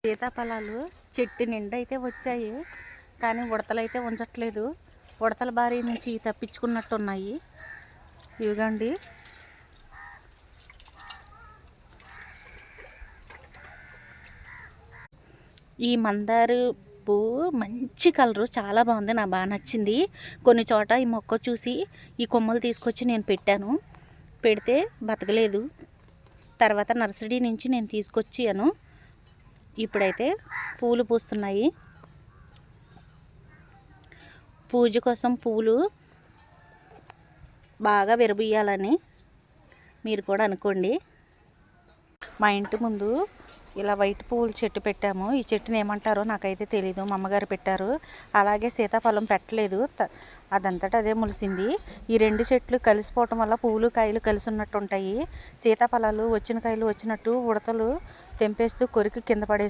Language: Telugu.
సీతాఫలాలు చెట్టు నిండా అయితే వచ్చాయి, కానీ ఉడతలైతే ఉంచట్లేదు. ఉడతల బారి నుంచి తప్పించుకున్నట్టు ఉన్నాయి. ఇవిగండి, ఈ మందార పువ్వు మంచి కలరు, చాలా బాగుంది, నాకు బాగా నచ్చింది. కొన్ని చోట ఈ మొక్క చూసి ఈ కొమ్మలు తీసుకొచ్చి నేను పెట్టాను, పెడితే బతకలేదు. తర్వాత నర్సరీ నుంచి నేను తీసుకొచ్చాను. ఇప్పుడైతే పూలు పూస్తున్నాయి. పూజ కోసం పూలు బాగా విరబూయాలని మీరు కూడా అనుకోండి. మా ఇంటి ముందు ఇలా వైట్ పువ్వుల చెట్టు పెట్టాము. ఈ చెట్టుని ఏమంటారో నాకైతే తెలీదు, మా అమ్మగారు పెట్టారు. అలాగే సీతాఫలం పెట్టలేదు, అదంతటా అదే మొలిసింది. ఈ రెండు చెట్లు కలిసిపోవటం వల్ల పువ్వులు కాయలు కలిసి ఉన్నట్టు ఉంటాయి. సీతాఫలాలు వచ్చిన కాయలు వచ్చినట్టు ఉడతలు తెంపేస్తూ కొరికి కింద పడే